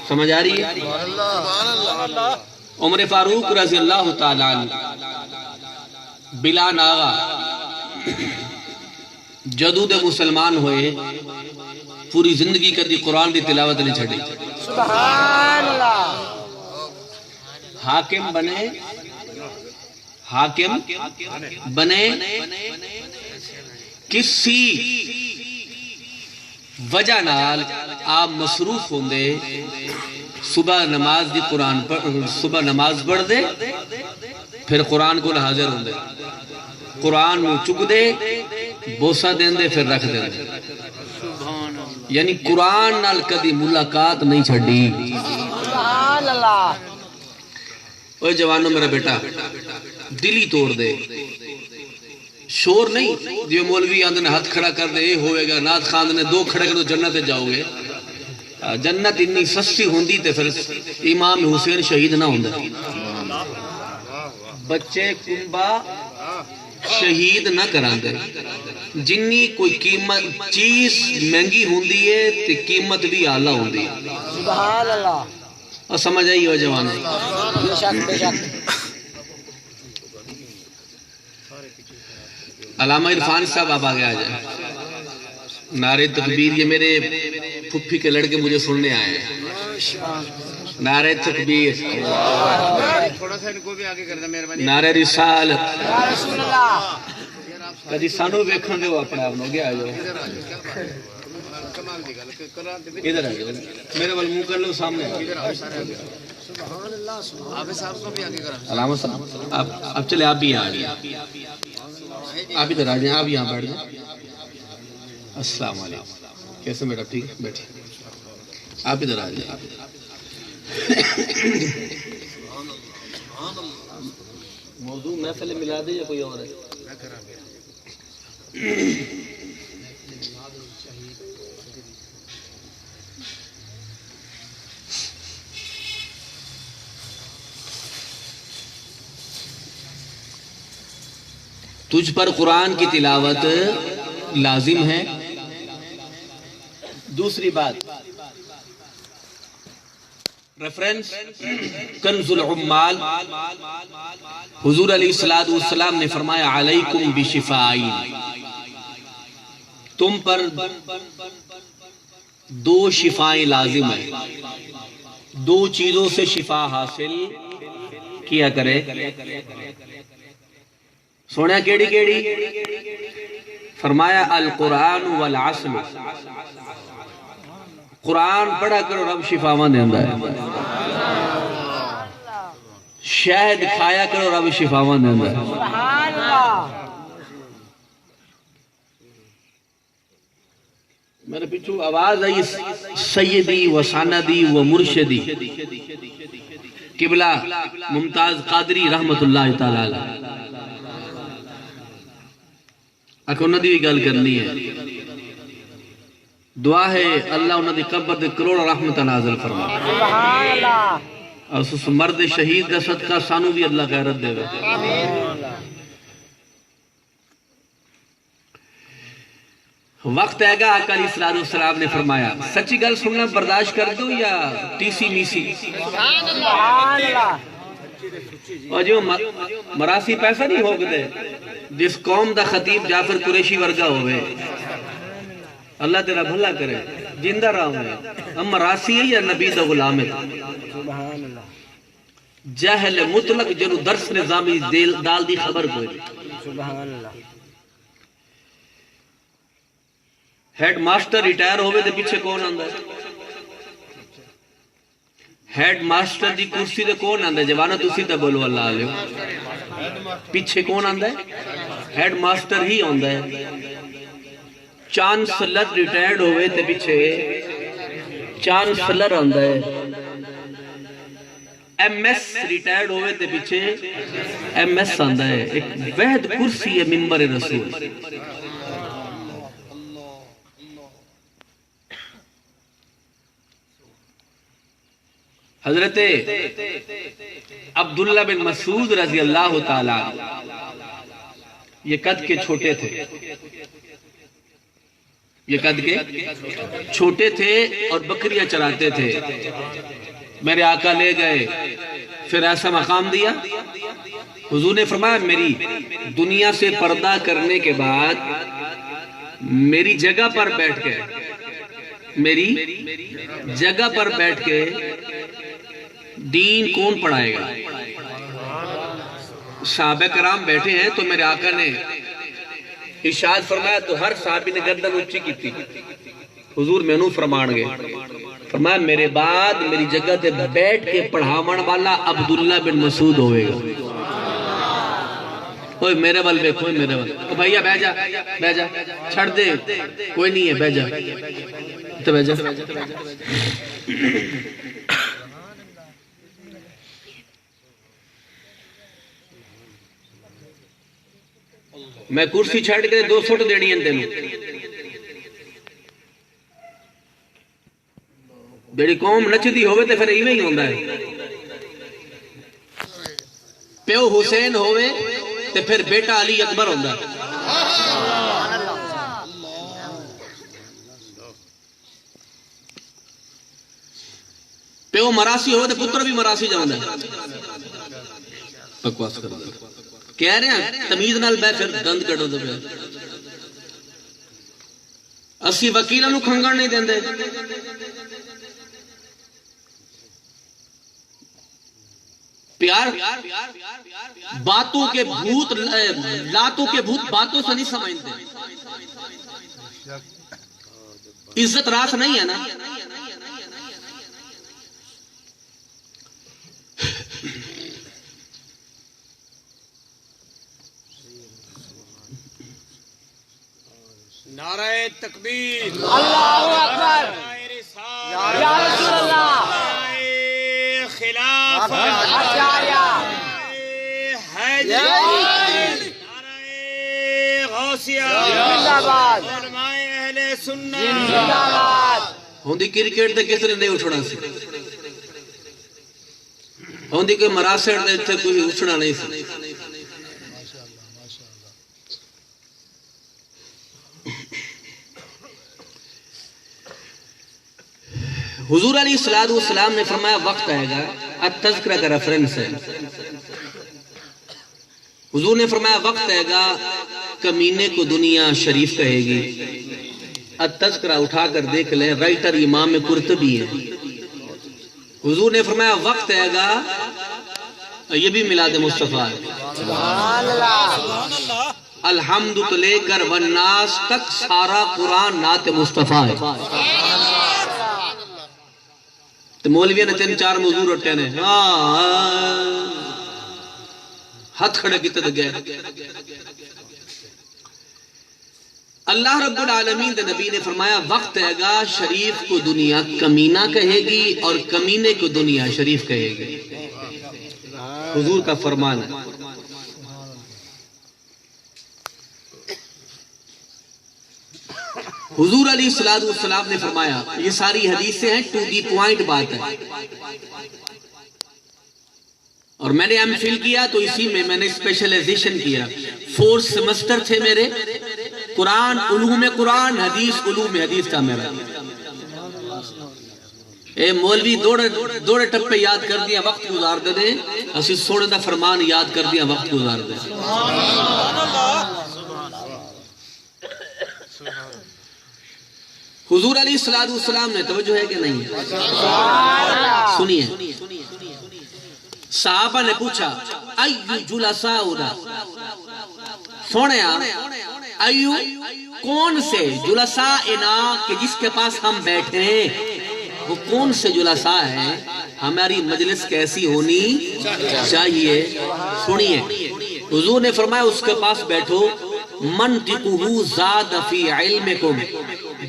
سمجھ آ رہی ہے؟ عمر فاروق رضی اللہ تعالیٰ بلا ناغا جدو دے مسلمان ہوئے، پوری زندگی کدی قرآن دی تلاوت نہیں چھڑی. سبحان اللہ. حاکم بنے کسی وجہ نال آپ مصروف ہوں دے، صبح نماز دی صبح نماز پڑھ دے، پھر قرآن کو حاضر ہوں دے، قرآن نو چک دے، بوسہ دین دے، پھر رکھ دیں دے. یعنی قرآن نال کدی ملاقات نہیں چھڑی. سبحان اللہ. اوہ جوانوں میرا بیٹا دلی توڑ دے، شور نہیں دیو مولوی آندھے نے ہاتھ کھڑا کر دے اے ہوئے گا، نات خاند نے دو کھڑے کر دو جنت جاؤ گے. جنت اتنی سستی ہوندی تے پھر امام حسین شہید نہ ہوندے. بچے کنبا شہید نہ کران دے. جنی کوئی قیمت چیز مہنگی ہوندی ہے تے قیمت بھی اعلیٰ ہوندی ہے. سبحان اللہ. اور سمجھ آئی ہو جوان. بے شک بے شک. علامہ عرفان صاحب آپ آگے آ جائیں. نعرہ تکبیر، یہ میرے پھپھی کے لڑکے مجھے سننے آئے ہیں. نعرہ تکبیر، نعرہ رسالت. یا رسول اللہ. کدی سانو ویکھن دے اپنے آپ نو گیا جو ادھر آ جاؤ، میرے وال منہ کر لو سامنے. سبحان اللہ. علامہ صاحب آپ چلے، آپ بھی یہاں آئیے، آپ ادھر آ جائیں، آپ یہاں بیٹھ جائیں. السلام علیکم، کیسے بیٹا؟ ٹھیک ہے، بیٹھیں. آپ ادھر آ جائیں. موضوع محفل ملا دے یا کوئی اور ہے؟ تجھ پر قرآن کی تلاوت لازم ہے. دوسری بات، ریفرنس کنز العمال، حضور علیہ السلام نے فرمایا علیکم بشفائین، تم پر دو شفائیں لازم ہیں، دو چیزوں سے شفا حاصل کیا کرے. سونا کیڑی کیڑی؟ فرمایا القرآن والعسل، قرآن پڑھا کرو رب شفاواں دیندا ہے. شہد کھایا کرو رب شفاواں دیندا ہے. سبحان اللہ. میرے پیچھو آواز آئی سیدی و ساندی و مرشدی قبلہ ممتاز قادری رحمت اللہ تعالی علیہ. اکھو انہوں دی بھی گل کرنی ہے. دعا ہے اللہ انہوں دی قبر دے کروڑ رحمت نازل فرما. سبحان اللہ. اور اس مرد شہید کا صدقہ سانو بھی اللہ خیرت دے گا. وقت ہے گا، آقا علیہ السلام نے فرمایا سچی گل سننا برداشت کر دو یا ٹی سی میسی. سبحان اللہ. اور جو مراسی پیسہ نہیں ہوگ دے، جس قوم دا خطیب جعفر قریشی ورگا ہوئے، اللہ تیرا بھلا کرے، جندہ رہا ہوئے. ہم مراسی ہے یا نبی دا غلام ہے؟ سبحان اللہ. جہل مطلق جنو درس نظامی دال دی خبر کوئی. سبحان اللہ. ہیڈ ماسٹر ریٹائر ہوئے دے پیچھے کون آندہ ہے؟ ہیڈ ماسٹر دی کرسی دے کون آندہ ہے؟ جوانا تو سیدھا بولو اللہ علیہ. پیچھے کون آندہ ہے؟ ہیڈ ماسٹر ہی آندہ ہے. چانسلر ریٹائرڈ ہوئے تے پیچھے چانسلر آندہ ہے. ایم ایس ریٹائرڈ ہوئے تے پیچھے ایم ایس آندہ ہے. ایک وحد کرسی ہے منبر رسول. حضرت عبداللہ بن مسعود رضی اللہ تعالیٰ یہ قد کے چھوٹے تھے. یہ قد کے چھوٹے تھے اور بکریاں چراتے تھے. میرے آقا لے گئے، پھر ایسا مقام دیا. حضور نے فرمایا میری دنیا سے پردہ کرنے کے بعد میری جگہ پر بیٹھ کے، میری جگہ پر بیٹھ کے دین کون پڑھائے گا؟ صحابہ کرام بیٹھے ہیں تو میرے آقا نے ارشاد فرمایا تو ہر صحابی نے گردن اونچی کی تھی. حضور مینوں فرمان گے، فرمایا میرے بعد میری جگہ تے بیٹھ کے پڑھاون والا عبداللہ بن مسعود ہوئے گا. اوے میرے ول دیکھو، میرے ول. او بھائیا بیٹھ جا، بیٹھ جا، چھڑ دے، کوئی نہیں ہے، بیٹھ جا تو بیٹھ جا. میں کرسی چھڑ کے 2 سٹ دینی ہیں تینوں. جڑی قوم نچدی ہوئے تے پھر ایویں ہی ہوندا ہے. پیو حسین ہوئے تے پھر بیٹا علی اکبر ہوندا ہے. پیو مراسی ہوئے تے پتر بھی مراسی جاوندا ہے. بکواس کر دے کہہ رہے ہیں تمیز نال بے پھر دند کٹو دے. اسی وکیلاں نوں کھنگن نہیں دیندے. پیار باتوں کے بھوت، لاتوں کے بھوت باتوں سے نہیں سمجھتے. عزت راس نہیں ہے نا. نعرہ تکبیر، اللہ اکبر، نعرہ رسالت، یا رسول اللہ، نعرہ خلافت، آچاریہ، نعرہ حیدری، نعرہ غوثیہ، زندہ باد، علماء اہل سنت. زندہ باد. ہوندی کرکٹ دے کس نے نہیں اٹھنا سی. ہوندی کوئی مراسڑ دے اتھے کوئی اٹھنا نہیں سی. حضور علیہ السلام نے فرمایا وقت آئے گا، التذکرہ کا ریفرنس ہے. حضور نے فرمایا وقت آئے گا کمینے کو دنیا شریف کہے گی. التذکرہ اٹھا کر دیکھ لیں، رائٹر امام قرطبی ہے. حضور نے فرمایا وقت آئے گا، یہ بھی میلاد مصطفیٰ ہے. سبحان اللہ، الحمد تو لے کر والناس تک سارا قرآن نعت مصطفیٰ ہے. تو مولویہ نے 3-4 موضوع رٹے نے ہاتھ کھڑے کیتے تو گئے. اللہ رب العالمین دے نبی نے فرمایا وقت ہے گا شریف کو دنیا کمینہ کہے گی اور کمینے کو دنیا شریف کہے گی. حضور کا فرمان ہے. حضور علیہ السلام نے فرمایا، یہ ساری حدیثیں ہیں، ٹو دی پوائنٹ بات ہے. اور میں نے M.Phil کیا تو اسی میں میں نے اسپیشلائزیشن کیا. 4 سیمسٹر تھے میرے، قرآن علوم قرآن، حدیث علوم حدیث تھا میرا. اے مولوی دوڑے ٹپے یاد کر دیا وقت گزار دے دیں، اسی سوڑے دا فرمان یاد کر دیا وقت گزار دے. حضور علیہ السلام نے توجہ ہے کہ نہیں ہے؟ سنیے، صحابہ نے پوچھا ایو جلساؤنا، سوڑیا ایو کون سے جلسائنا کہ جس کے پاس ہم بیٹھے ہیں، وہ کون سے جلساء ہیں، ہماری مجلس کیسی ہونی چاہیے. سنیے، حضور نے فرمایا اس کے پاس بیٹھو منطقہ زاد فی علمکم،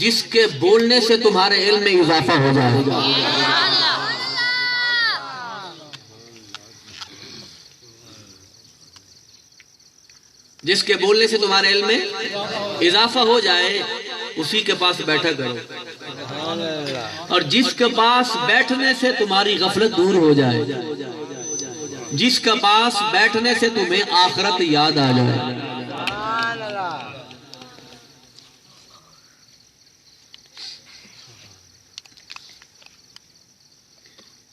جس کے بولنے سے تمہارے علم میں اضافہ ہو جائے گا. جس کے بولنے سے تمہارے علم میں اضافہ ہو جائے اسی کے پاس بیٹھا کرو. اور جس کے پاس بیٹھنے سے تمہاری غفلت دور ہو جائے، جس کے پاس بیٹھنے سے تمہیں آخرت یاد آ جائے.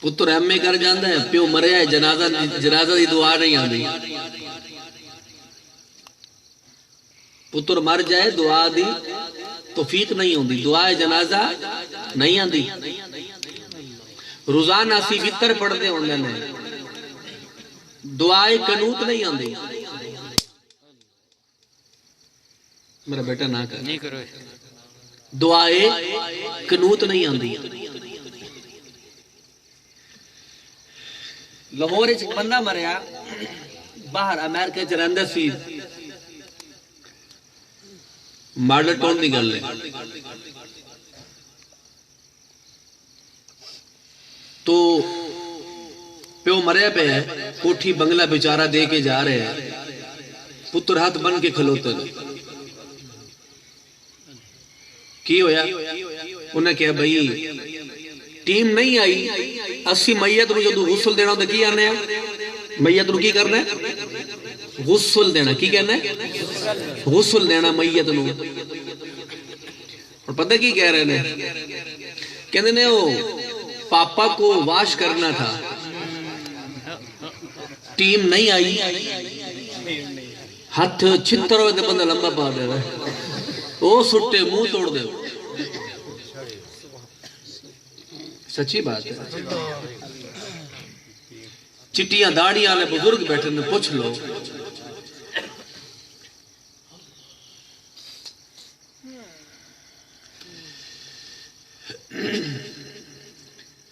پتر ایم اے کر جاندہ ہے پیو مریا ہے جنازہ دی دعا نہیں آندی پتر مر جائے دعا دی توفیق نہیں ہوندی دعا جنازہ نہیں آندی روزانہ سی وطر پڑھ دے ہوندے نے دعائے قنوت نہیں آندی میرا بیٹا نہ کر نہیں کرو دعائے قنوت نہیں آندی لاہور ایک بندہ مریا باہر امریکہ چ رہندا سی ماڈل ٹاؤن دی گل ہے تو پیو مریا پہ ہے کوٹھی بنگلہ بیچارہ دے کے جا رہے ہیں پتر ہاتھ بن کے کھلوتے ہیں کی ہویا انہیں کہا بھئی ٹیم نہیں آئی اسی میت نو جدو غسل دینا ہوتا کی آنے ہیں میت نو کی کرنا ہے غسل دینا کی کہنا ہے غسل دینا میت نو اور پتہ کی کہہ رہے ہیں کہنے نے وہ پاپا کو واش کرنا تھا ٹیم نہیں آئی ہاتھ چھتر ہوئے تھے بندہ لمبا پا دے رہا ہے وہ سٹے منہ توڑ دے سچی بات ہے چٹیاں داڑیاں والے بزرگ بیٹھے نے پوچھ لو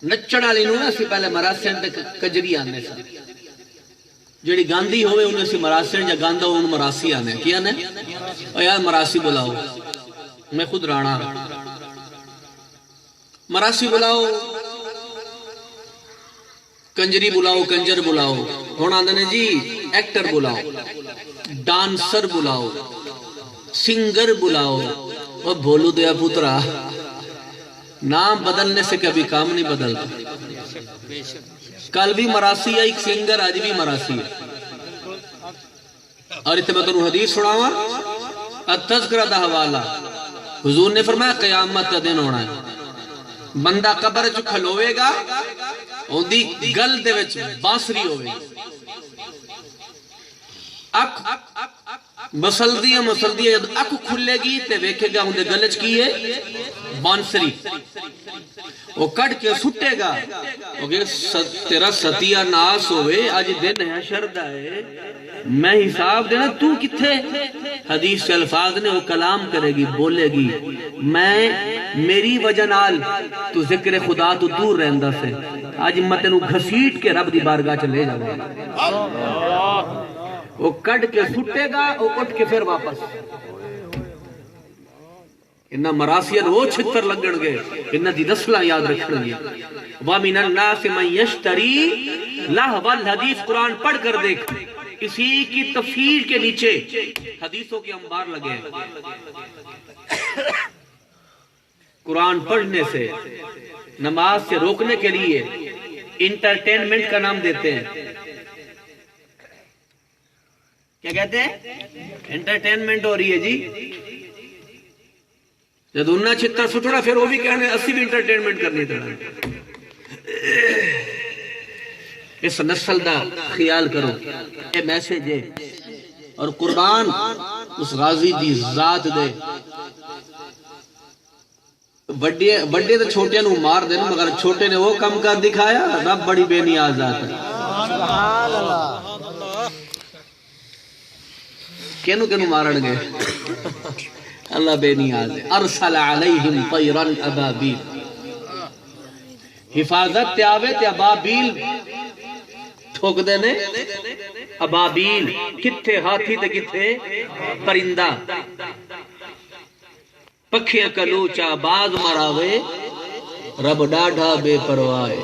نچڑ والی نو نا سی پہلے مراسم تے کجری آنے سا جیڑی گاندھی ہوئے انہیں سی مراسم یا گاندھا ہوئے انہیں مراسی آنے کیا نے اور یار مراسی بلاؤ میں خود رانا مراسی بلاؤ کنجری بلاؤ کنجر بلاؤ ہونا آندھنے جی ایکٹر بلاؤ ڈانسر بلاؤ سنگر بلاؤ اور بھولو دیا پترا نام بدلنے سے کبھی کام نہیں بدلتا کل بھی مراسی ہے ایک سنگر آج بھی مراسی ہے اور اتنے میں تنہوں حدیث سناوا التذکرہ دا حوالہ حضور نے فرمایا قیامت دن ہونا ہے بندہ قبر جو کھلوے گا ان دی گل دے وچ بانسری ہوئے اک مسلدی ہے جب اک کھلے گی تے ویکھے گا ان دے گلچ کی ہے بانسری وہ کٹ کے سٹے گا تیرا ستیہ ناس ہوئے آج دن ہے شردہ ہے میں حساب دینا تو کتھے حدیث سے الفاظ نے وہ کلام کرے گی بولے گی میں میری وجہ نال تو ذکر خدا تو دور رہندہ سے آج مت نو گھسیٹ کے رب دی بارگاہ چلے جاؤں وہ کٹ کے سٹے گا وہ اٹھ کے پھر واپس انہا مراسیت وہ چھتر لگن گے انہا دی نسلہ یاد رکھن گے وَمِنَ النَّاسِ مَنْ يَشْتَرِي لَهْوَ الْحَدِيث قرآن پڑھ کر دیکھ اسی کی تفسیر کے نیچے حدیثوں کے انبار لگے ہیں قرآن پڑھنے سے نماز سے روکنے کے لیے انٹرٹینمنٹ کا نام دیتے ہیں کیا کہتے ہیں انٹرٹینمنٹ ہو رہی ہے جی جب انہا چھتر سٹھڑا پھر وہ بھی کہنے اسی بھی انٹرٹینمنٹ کرنی تھا اس نسل دا خیال کرو یہ میسیج ہے اور قربان اس غازی دی ذات دے بڑے تو چھوٹے نو مار دے مگر چھوٹے نے وہ کم کر دکھایا رب بڑی بے نیاز ذات ہے کینو کینو مارن گے اللہ بے نیاز ہے ارسل علیہم طیرن ابابیل حفاظت تے آوے تے ابابیل ٹھوک دینے ابابیل کتھے ہاتھی تے کتھے پرندہ پکھیاں کلوچا باز مراوے رب ڈاڈھا بے پروائے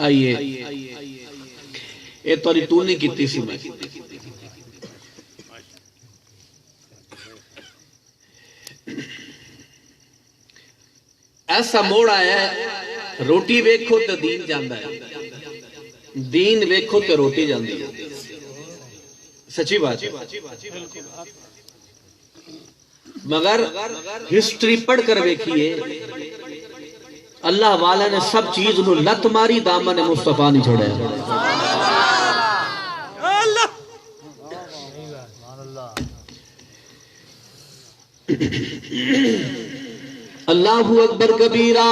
آئیے اے توری تو نہیں کیتی سی میں ایسا موڑ آیا ہے روٹی ویکھو تے دین جاندہ ہے دین ویکھو تے روٹی جاندی ہے سچی بات ہے مگر ہسٹری پڑھ کر ویکھیے اللہ والا نے سب چیز نو لت ماری، دامن مصطفیٰ نہیں چھوڑے. اللہ اکبر کبیرہ.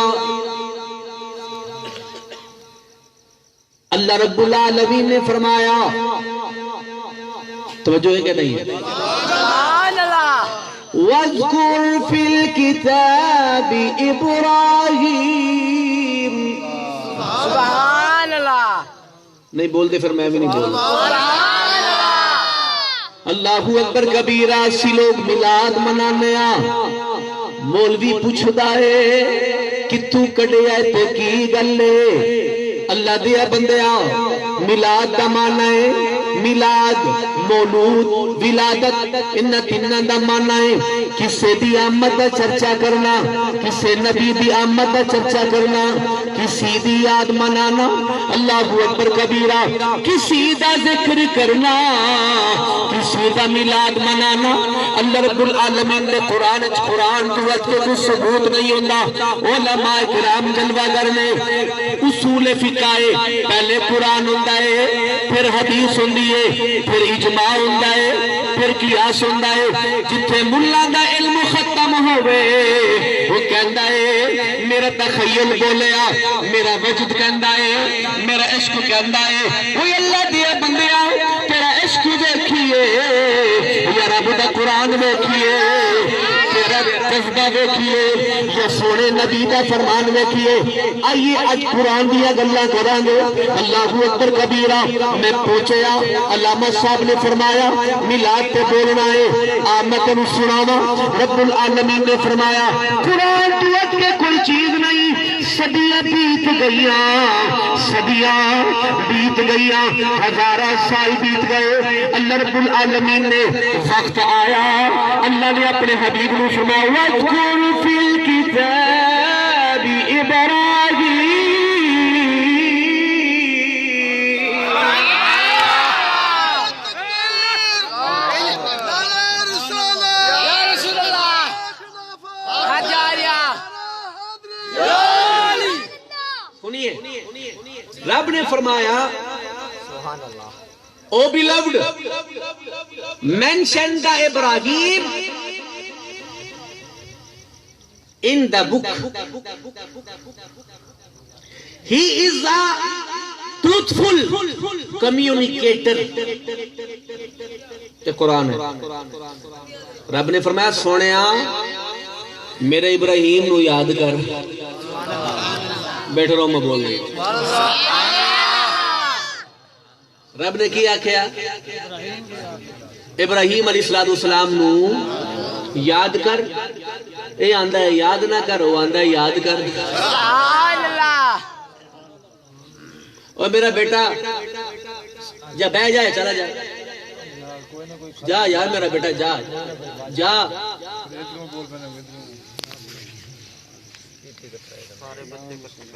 اللہ رب العالمین نے فرمایا، توجہ ہے کہ نہیں؟ سبحان اللہ. وَاذْكُرْ فِي الْكِتَابِ إِبْرَاهِيمَ. سبحان اللہ. نہیں بول دے پھر میں بھی نہیں بول. سبحان اللہ. اللہ اکبر کبیرہ. سی لوگ میلاد منانے آ، مولوی پوچھدا ہے کتوں کڈیا ہے تے کی گل ہے. اللہ دیا بندیا، میلاد دا معنی ہے میلاد، مولود، ولادت، ان تیناں دا معنی ہے کسے دی آمد دا چرچا کرنا، کسے نبی دی آمد دا چرچا کرنا، کسی دی یاد منانا. اللہ اکبر کبیرہ. کسی دا ذکر کرنا، کسی دا میلاد منانا. اللہ رب العالمین نے قرآن دوت کے کچھ ثبوت نہیں ہوتا. علماء کرام جلوہ گر نے اصول فقہ پہلے قرآن ہوتا ہے، پھر حدیث ہوندی ہے، پھر اجماع ہوتا ہے، پھر قیاس ہوتا ہے. جتھے ملا دا علم ختم ہوئے وہ کہندا ہے میرا تخیل بولیا، میرا وجد کہندا ہے، میرا عشق کہندا ہے. وہ اللہ دیا بندیا تیرا عشق دیکھیے یا رب دا قرآن دیکھیے، تیرا جذبہ دیکھیے یا سونے نبی دا فرمان دیکھیے. آئیے اج قرآن دیا گلاں کراں گے. اللہ اکبر کبیرہ. میں پوچھیا علامہ صاحب نے فرمایا میلاد پہ بولنا ہے، میں تینوں سناواں. رب العالمین نے فرمایا قرآن دوت کے کوئی چیز نہیں. صدیاں بیت گئیاں، صدیاں بیت گئیاں، ہزارہ سال بیت گئے. اللہ رب العالمین نے وقت آیا، اللہ نے اپنے حبیب نے فرمایا وَاذْكُرْ فِي الْكِتَابِ إِبْرَاهِيمَ. یا رسول اللہ. آچاریہ. سنیے رب نے فرمایا او beloved mention the Ibrahim in the book. He is a truthful communicator. یہ قرآن ہے. رب نے فرمایا سونیا میرے ابراہیم نو یاد کر. بیٹھ رہو میں بول رہی. رب نے کیا کیا؟ ابراہیم علیہ السلام نو یاد کر. اے آندہ ہے یاد نہ کر، وہ آندہ ہے یاد کر. سبحان اللہ. اور میرا بیٹا جا بہ جائے، چلا جا جا یار میرا بیٹا جا جا.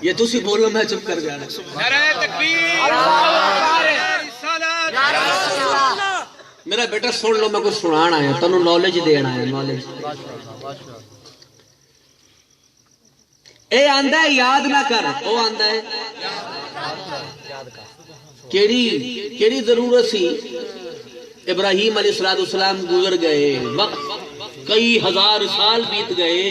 یہ تسی بولو میں چپ کر جانا. نعرہ تکبیر، میرا بیٹا سن لو، میں کچھ سنان آیا تنوں نالج دینا ہے. نالج اے آندہ ہے یاد نہ کر، او آندہ ہے کیڑی ضرورت سی. ابراہیم علیہ السلام گزر گئے، وقت کئی ہزار سال بیت گئے.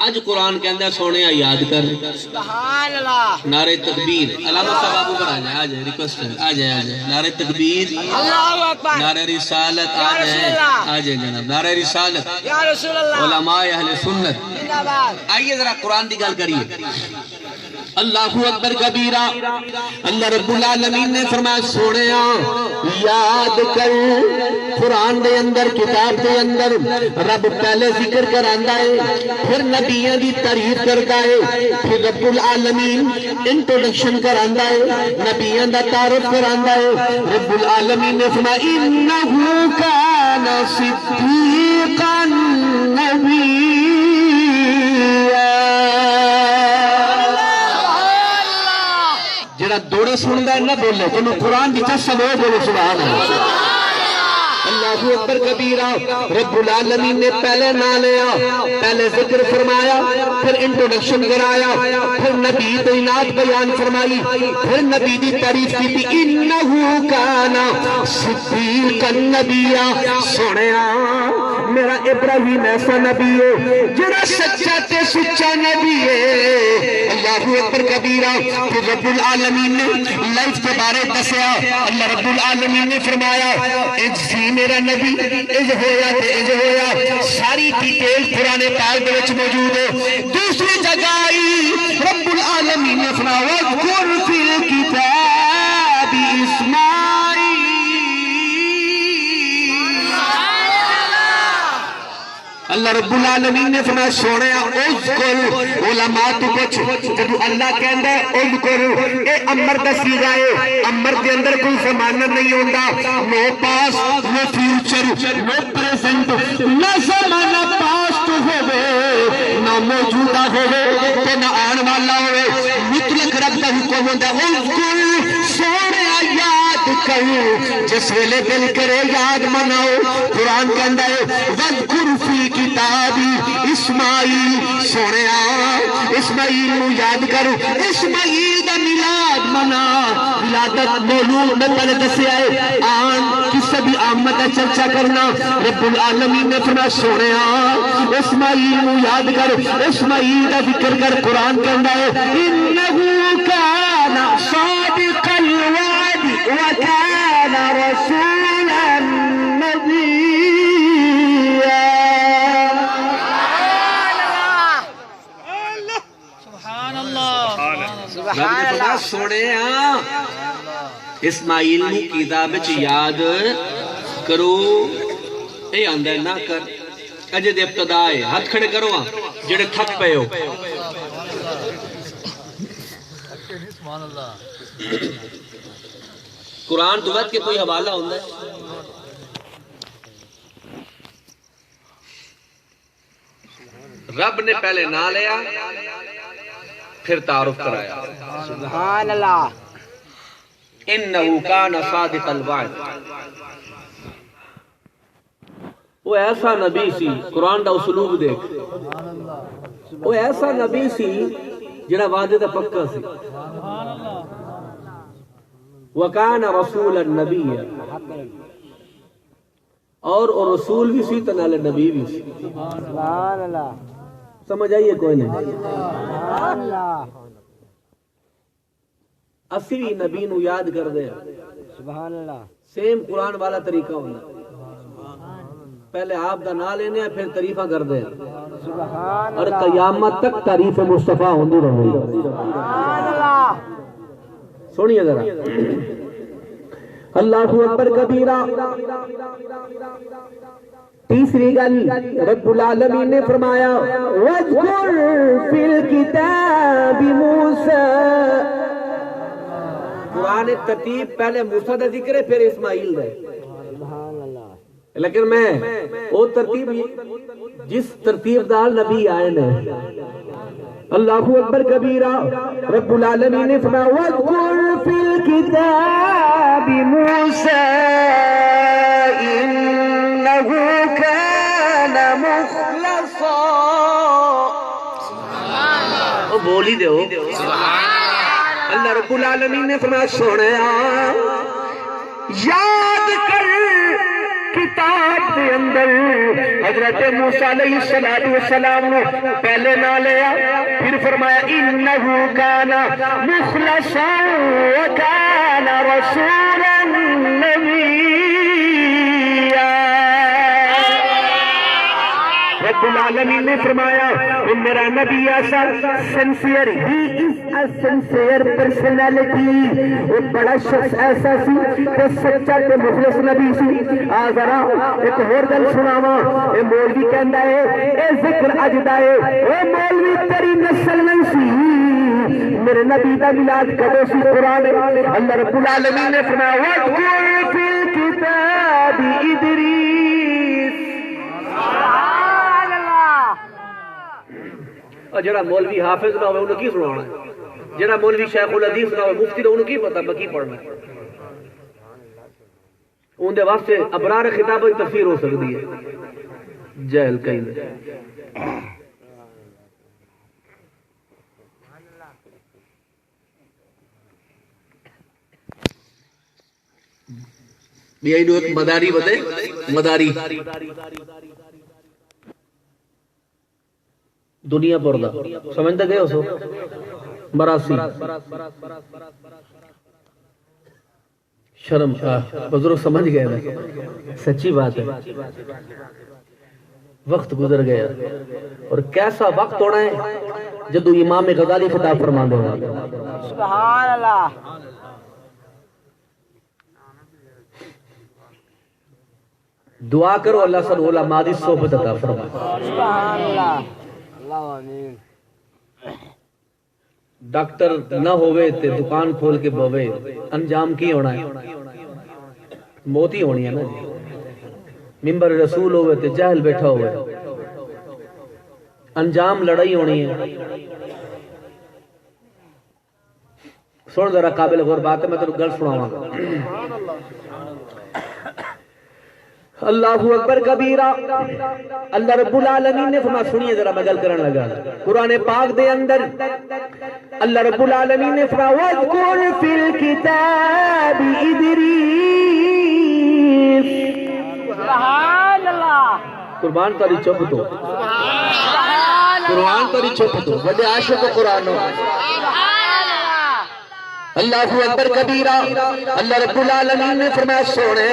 اج قرآن کہندہ ہے سونے یاد کر. سبحان اللہ. نعرہ تکبیر. علامہ صاحب آپ اوپر آ جائے ریکویسٹ ہے. آ جائے نعرہ تکبیر، اللہ اکبر. نعرہ رسالت. آ جائے جناب نعرہ رسالت. یا رسول اللہ. علماء اہل سنت. زندہ باد. آئیے ذرا قرآن دی گل کریے. اللہ اکبر کبیرہ. اللہ رب العالمین نے فرمایا سونیا یاد کر. قرآن دے اندر، کتاب دے اندر رب پہلے ذکر کراندا ہے، پھر نبیوں دی تعریف کرتا ہے، پھر رب العالمین انٹروڈکشن کراندا ہے، نبیوں دا تعارف کراندا ہے. رب العالمین نے فرمایا انہ کان صدیقا نبیّا. جڑا دوڑے سندا ہے نہ بولے، تینوں قرآن دی قسم ہے بولے سبحان اللہ. اللہ اکبر کبیرہ. رب العالمین نے پہلے نہ لیا, پہلے ذکر فرمایا, پھر انٹروڈکشن کرایا, پھر نبی تعینات بیان فرمائی, پھر نبی دی تعریف کی تھی. انہو کانا صدیقا نبیا. سنیا میرا ابراہیم ایسا نبی ہے جڑا سچا تے سچا نبی ہے. اللہ اکبر کبیرہ. پھر رب العالمین نے لائف کے بارے دسیا. اللہ رب العالمین نے فرمایا اجزی میرا نبی اج ہویا تے اج ہویا. ساری ڈیٹیل پرانے پاک دے وچ موجود ہے. دوسری جگہ آئی رب العالمین نے فرمایا وَاذْكُرْ فِي الْكِتَابِ اسماعیل. اللہ رب العالمین نے فرمایا سونے اذکر. علماء تو کچھ جب اللہ کہندا ہے اذکر اے امر دسی جائے, امر کے اندر کوئی زمانہ نہیں ہوندا. نو پاس نو فیوچر نو پریزنٹ, نہ زمانہ پاسٹ ہوے نہ موجودہ ہوے تے نہ آن والا ہوے. مطلق رب دا حکم ہوندا اذکر. سونے یاد کرو جس ویلے دل کرے یاد مناؤ. قرآن کہندا ہے وَاذْكُرْ فِي کتابی اسماعیل. سونے اسماعیل نو یاد کرو. اسماعیل دا میلاد منا. ولادت مولود میں پہلے دسیا ہے, آن کسی بھی آمد کا چرچا کرنا. رب العالمین نے فرمایا سونے اسماعیل نو یاد کرو, اسماعیل دا ذکر کر. قرآن کہندا ہے انہو کان صادق الوعد وکان رسولا نبیا. سونے اسماعیل نو کتاب وچ یاد کرو. اے آندا نہ کر, اجے دے ابتدا ہے. ہاتھ کھڑے کرو جڑے تھک پئے ہو. قرآن تو وقت کے کوئی حوالہ ہوندا ہے؟ رب نے پہلے نہ لیا پھر تعارف کرایا. سبحان اللہ. انہو کان صادق الوعد. وہ ایسا نبی سی, قرآن دا اسلوب دیکھ, وہ ایسا نبی سی جڑا وعدے دا پکا سی. وکان رسول النبی, اور رسول بھی سی تو نالے نبی بھی سی. سبحان اللہ. سمجھ آئیے کوئی نہیں؟ سبحان اللہ. اسی بھی نبی نو یاد کر دے. سبحان اللہ. سیم قرآن والا طریقہ ہونا, پہلے آپ دا نام لینے ہیں پھر تعریفہ کر دے, سبحان اور اللہ. قیامت تک تعریف مصطفیٰ ہوندی رہے. سبحان اللہ. سنیے ذرا. اللہ اکبر کبیرہ. تیسری گل رب العالمین نے فرمایا وَاذْكُرْ فِي الْكِتَابِ مُوسَىٰ. قرآن ترتیب پہلے موسیٰ دا ذکر ہے پھر اسماعیل دا. سبحان اللہ. لیکن میں وہ ترتیب جس ترتیب دار نبی آئے نے. اللہ اکبر کبیرہ. رب العالمین نے فرمایا وَاذْكُرْ فِي الْكِتَابِ مُوسَىٰ إِنَّهُ كَانَ مُخْلَصًا. وہ بولی دے ہو. اللہ رب العالمین نے فرمایا سونے یاد کر کتاب کے اندر حضرت موسیٰ علیہ السلام نے پہلے نہ لیا پھر فرمایا انہو کان مخلصا وکان رسولا نبیا. رب العالمین نے فرمایا میرا نبی ایسا سنسیئر, ہی از اے سنسیئر پرسنالٹی. وہ بڑا شخص ایسا سی کہ سچا تے مخلص نبی سی. ذرا ایک اور گل سناواں. اے مولوی کہندا ہے اے ذکر اج دا ہے, اے مولوی تیری نسل نہیں سی, میرے نبی دا میلاد کدو سی؟ قرآن. اللہ رب العالمین نے فرمایا وَاذْكُرْ فِي الْكِتَابِ إِدْرِيسَ. اور جڑا مولوی حافظ نہ ہوئے انہوں کی سنانا ہے, جڑا مولوی شیخ الحدیث نہ ہوئے مفتی نہ انہوں کی پتہ میں کی پڑھنا ہے. اندے واسطے ابرار خطاب کی تفسیر ہو سکتی ہے، جہل کہیں نہیں۔ یہ ایک مداری بدے مداری دنیا پر دا سمجھتے گئے ہو سو مراسی شرم بزرگ سمجھ گئے نا، سچی بات ہے، وقت گزر گیا اور کیسا وقت ہونا ہے جدو امام غزالی خطاب فرما دے گا۔ سبحان اللہ، دعا کرو اللہ سن علماء دی صحبت عطا فرمائے۔ سبحان اللہ، اللہ آمین۔ ڈاکٹر نہ ہوئے تے دکان کھول کے بوے، انجام کی ہونا ہے؟ موت ہی ہونی ہے نا جی۔ ممبر رسول ہوئے تے جاہل بیٹھا ہوئے، انجام لڑائی ہونی ہے۔ سن ذرا قابل غور بات ہے، میں تینوں گل سناواں گا۔ اللہ اکبر کبیرہ، اللہ رب العالمین نے فرمایا، سنیے ذرا میں گل کرن لگا قرآن پاک دے اندر اللہ رب العالمین نے فرمایا وَاذْكُرْ فِي الْكِتَابِ إِدْرِيسَ۔ سبحان اللہ، قربان تاری چپ تو، قرآن تاری چپ تو، بڑے عاشق قرآن ہو۔ اللہ اکبر کبیرہ، اللہ رب العالمین نے فرمایا سونے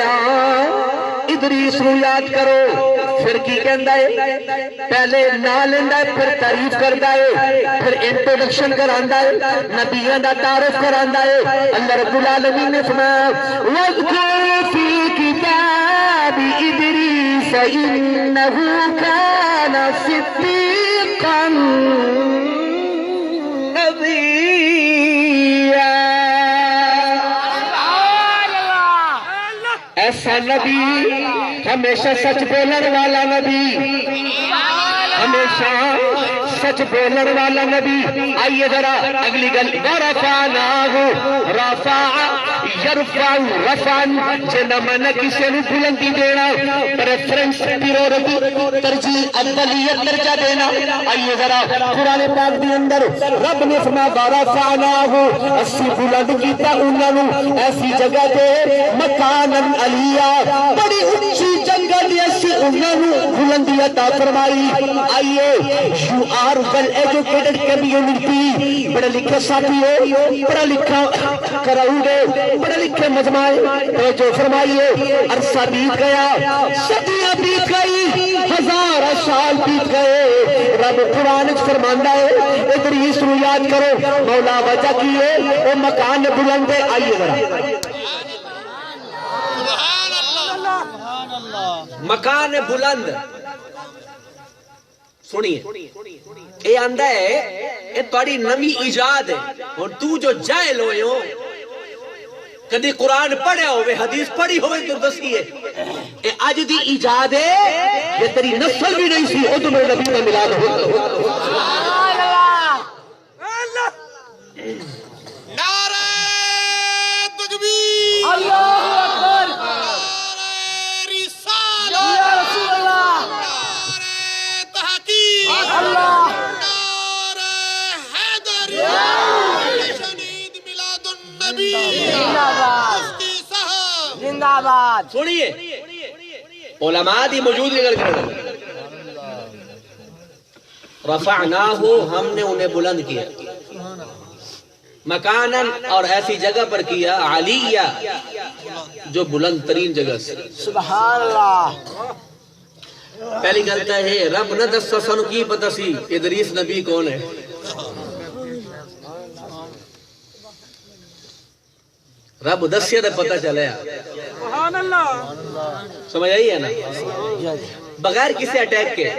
ادریس نو یاد کرو۔ پھر کی کہندا ہے؟ پہلے نام لیندا ہے، پھر تعریف کردا ہے، پھر انٹروڈکشن کراندا ہے، نبیوں دا تعارف کراندا ہے۔ اللہ رب العالمین نے فرمایا وَاذْكُرْ فِي كِتَابِ إِدْرِيسَ إِنَّهُ كَانَ صِدِّيقًا نَبِيًّا۔ ایسا نبی، ہمیشہ سچ بولن والا نبی، ہمیشہ سچ بولن والا نبی۔ آئیے ذرا اگلی گل، وَرَفَعْنَاهُ رَفَعَ يَرْفَعُ رَفْعًا، جنہ میں کسی نے بلندی دینا، پریفرنس پریورٹی ترجیح اولویت درجہ دینا۔ آئیے ذرا قرآن پاک دی اندر رب نے فرمایا وَرَفَعْنَاهُ، اسی بلند کیتا انہوں ایسی جگہ تے مکاناً علیہ، بڑی اونچی جگہ دی اسی انہوں بلندی عطا فرمائی۔ آئیے you are well educated community, پڑھے لکھے ساتھی ہو، پڑھا لکھا کراؤڈ ہے، پڑھے لکھے مجمع جو فرمائیے، عرصہ بیت گیا، صدیاں بیت گئی، ہزار سال بیت گئے، رب قرآن فرماندا ہے ادریس نو یاد کرو۔ مولا وجہ کی ہے وہ مکان بلند ہے۔ آئیے ذرا مکان بلند سنیے، اے آندہ ہے اے تاری نمی ایجاد ہے، اور تو جو جائل ہوئے ہو، کدی قرآن پڑھے ہوئے، حدیث پڑھی ہوئے تو دسیے اے آج دی ایجاد ہے، یہ تیری نسل بھی نہیں سی، او تو میرے نبی میں ملاد ہو۔ نعرہ تکبیر، اللہ اکبر، نعرہ رسالہ، یا رسول اللہ، نعرہ تحقیق، اللہ، نعرہ حیدر، شہید میلاد النبی، زندہ باد، مفتی صاحب، زندہ باد۔ سنیے علماء دی موجود نگر کرو، رفعناہو، ہم نے انہیں بلند کیا، مکاناً، اور ایسی جگہ پر کیا، علیہ، جو بلند ترین جگہ سے۔ سبحان اللہ، پہلی گلتا ہے رب نہ دستا سانو کی پتہ سی ادریس نبی کون ہے؟ رب دسیا تو پتہ چلے، سبحان اللہ، سمجھ آئی ہے نا؟ بغیر کسی اٹیک کے،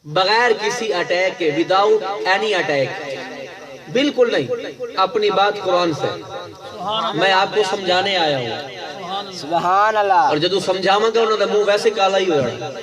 بغیر کسی اٹیک کے، وداؤٹ اینی اٹیک، بالکل نہیں، اپنی بات قرآن سے میں آپ کو سمجھانے آیا ہوں، سبحان اللہ، اور جدو سمجھاواں گا انہوں نے منہ ویسے کالا ہی ہو جانا۔